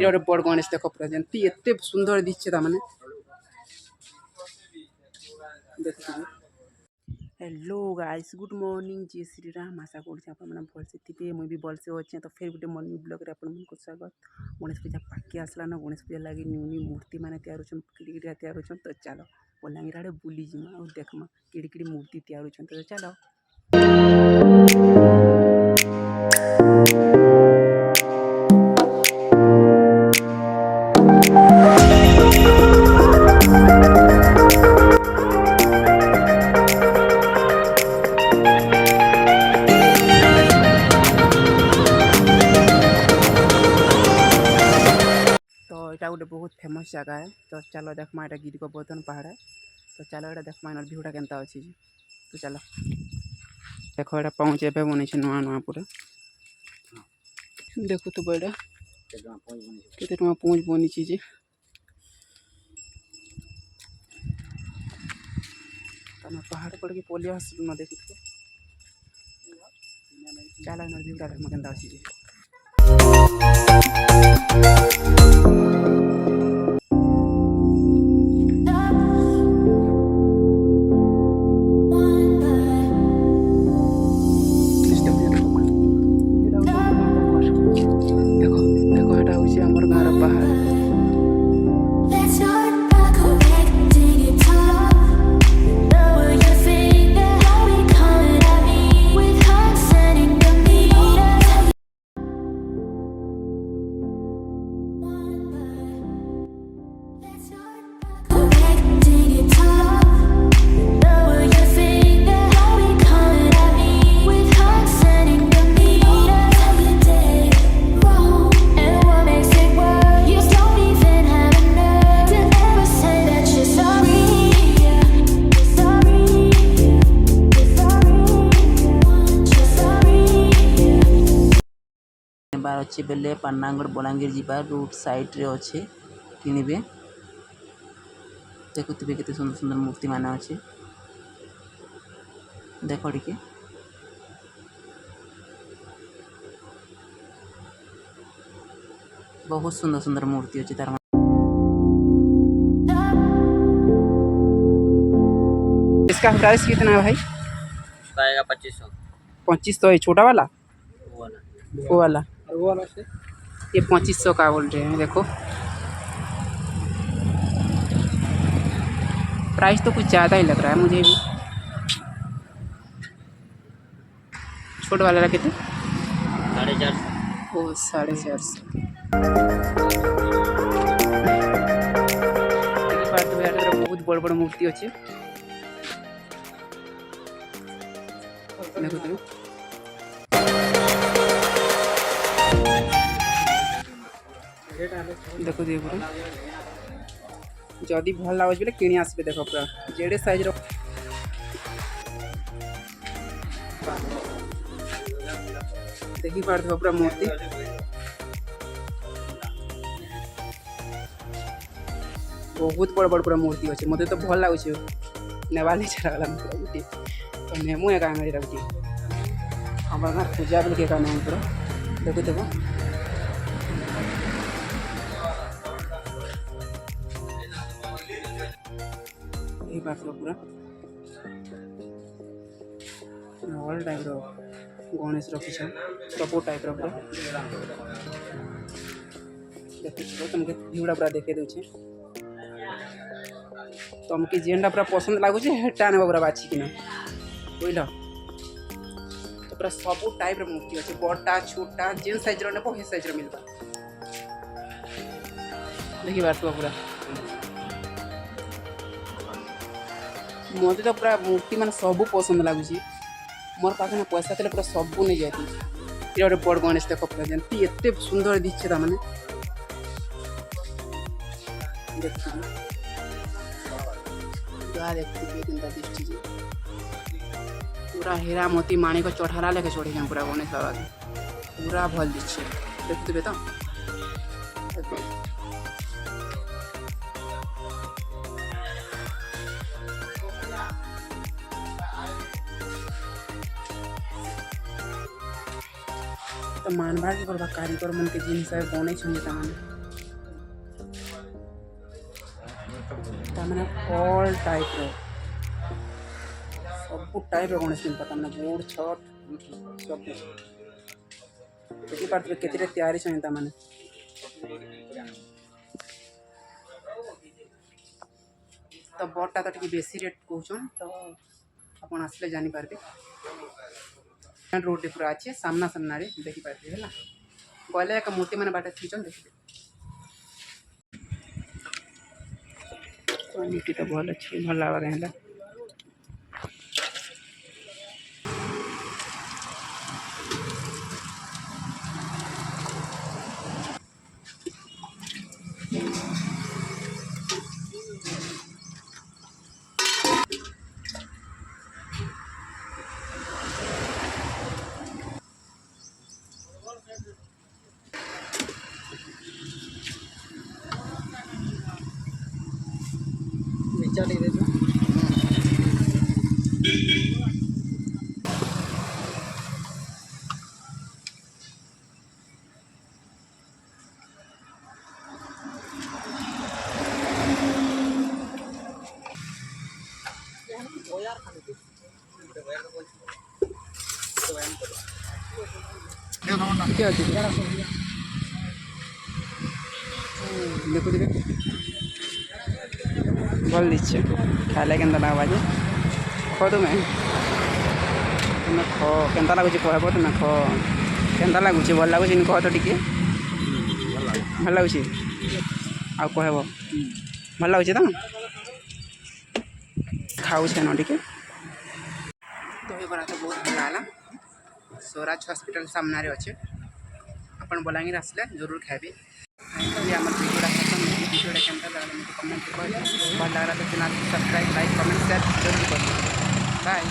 गोटे बड़ गणेश देख पूरा जमी एत सुंदर दिखे ताने देखिए। हेलो गाइस, गुड मॉर्निंग, जय श्री राम। आशा कर भलसे थे, मुझे भलसे अच्छे। तो फिर गोटे मॉर्निंग ब्लॉग आपको स्वागत। गणेश पूजा पाके आसला ना, गणेश पूजा लगे न्यू न्यू मूर्ति मैंने तैयार किड़िया तैयार हो। तो चलो बलांगीर आड़े बुली जिमा और देखमा किड़ी किड़ी मूर्ति तैयार हो। तो चलो यहाँ गोटे बहुत फेमस जगह है। तो चलो देखमा यहाँ गिरी गोवर्धन पहाड़ है। तो चलो यहाँ देखमा इन भ्यूटा केनता अच्छी। तो चलो देखो यहाँ पहुँचे बनी नुआ नुआ पूरा देखो। तो बड़ा केते टका पहुँच बनी जे तुम पहाड़ पड़ के पलि आसलु न देखी। चलो इन भ्यूटा देखमा केनता अच्छी। बार अच्छे बेले पानागढ़ बलांगीर जीवा रूट साइड रे अच्छे किनिबे। देखुथिबे केते सुंदर सुंदर मूर्ति माने अच्छे। देखो टिके बहुत सुंदर सुंदर मूर्ति अच्छे तार। इसका प्राइस कितना है भाई? इसका आएगा 2500। 2500 है छोटा वाला? वो वाला से ये 2500 का बोल रहे हैं। देखो प्राइस तो कुछ ज़्यादा ही लग रहा है मुझे भी। छोटे वाला कितने? 450। ओ 450। बहुत बड़ बड़ मूर्ति अच्छे। देखो तुम देखो दिए पूरा जदि भल लगे बोले कि आसबे। देख पूरा जेडे साइज देखी पार्थ पूरा मूर्ति बहुत बड़ बड़ पूरा मूर्ति अच्छे। मत तो भल लगे नेवाली चला मूर्ति तो नेमु एक हमारे घर पूजा बोल के पूरा देखो देखो यही बात पूरा ऑल टाइप गणेश रखी सब टाइप पूरा देखो तुमके भ्यूटा पूरा देखे दूचे। तुमके जेनटा पूरा पसंद लगुच हेटा ने पूरा बाछी कि बुझल। तो पूरा सब टाइप मूर्ति अच्छे बड़ा छोटा जेन साइज ने हे साइज मिलता देखी पार्थ पूरा। मत तो पूरा मूर्ति मान सब पसंद लगुच। मोर पाखे ना पैसा थे पूरा सब नहीं जाती। गोटे बड़ गणेश देख पूरा जमी एत सुंदर दिखे ताने देखिए। देखिए पूरा हीरा मोती माणिक चढ़ाला लेके चढ़े पूरा गणेश बाबा के पूरा भल दिखे। देखुए तो तो मानवा के करवा कारीगर मन के जिन हिसाब बने मैंने मैंने ऑल टाइप सब टाइप गणेश मिलता मैंने बोर्ड छट सब देखी पार्थे केते तैयारी चाहिए मैंने तो बड़टा तो टी बेसी रेट कहन तो आप आसले जानीपारे रोड पूरा अच्छे सामना सामना देखिपारे है गले एक मूर्ति मैंने बाटे थी देखिए क्वालिटी तो बहुत अच्छी भल लगा है क्या देखो देखे भल दीचे खाइले के बाजे ख तुम्हें तुम्हें ख के लगुच कहब तुम्हें ख के लगुच भल लगुच कह तो टी भल लगुच आ कहब भल लगुच तो खाऊ न टी दहीबरा तो बहुत भल है स्वराज हॉस्पिटल सामने अच्छे अपन बलांगीर आसले जरूर खाइबे आम वीडियोटा वीडियोटा केमता लगा कमेंट कर भल लगा तो channel subscribe like comment share जरूर कर बाय।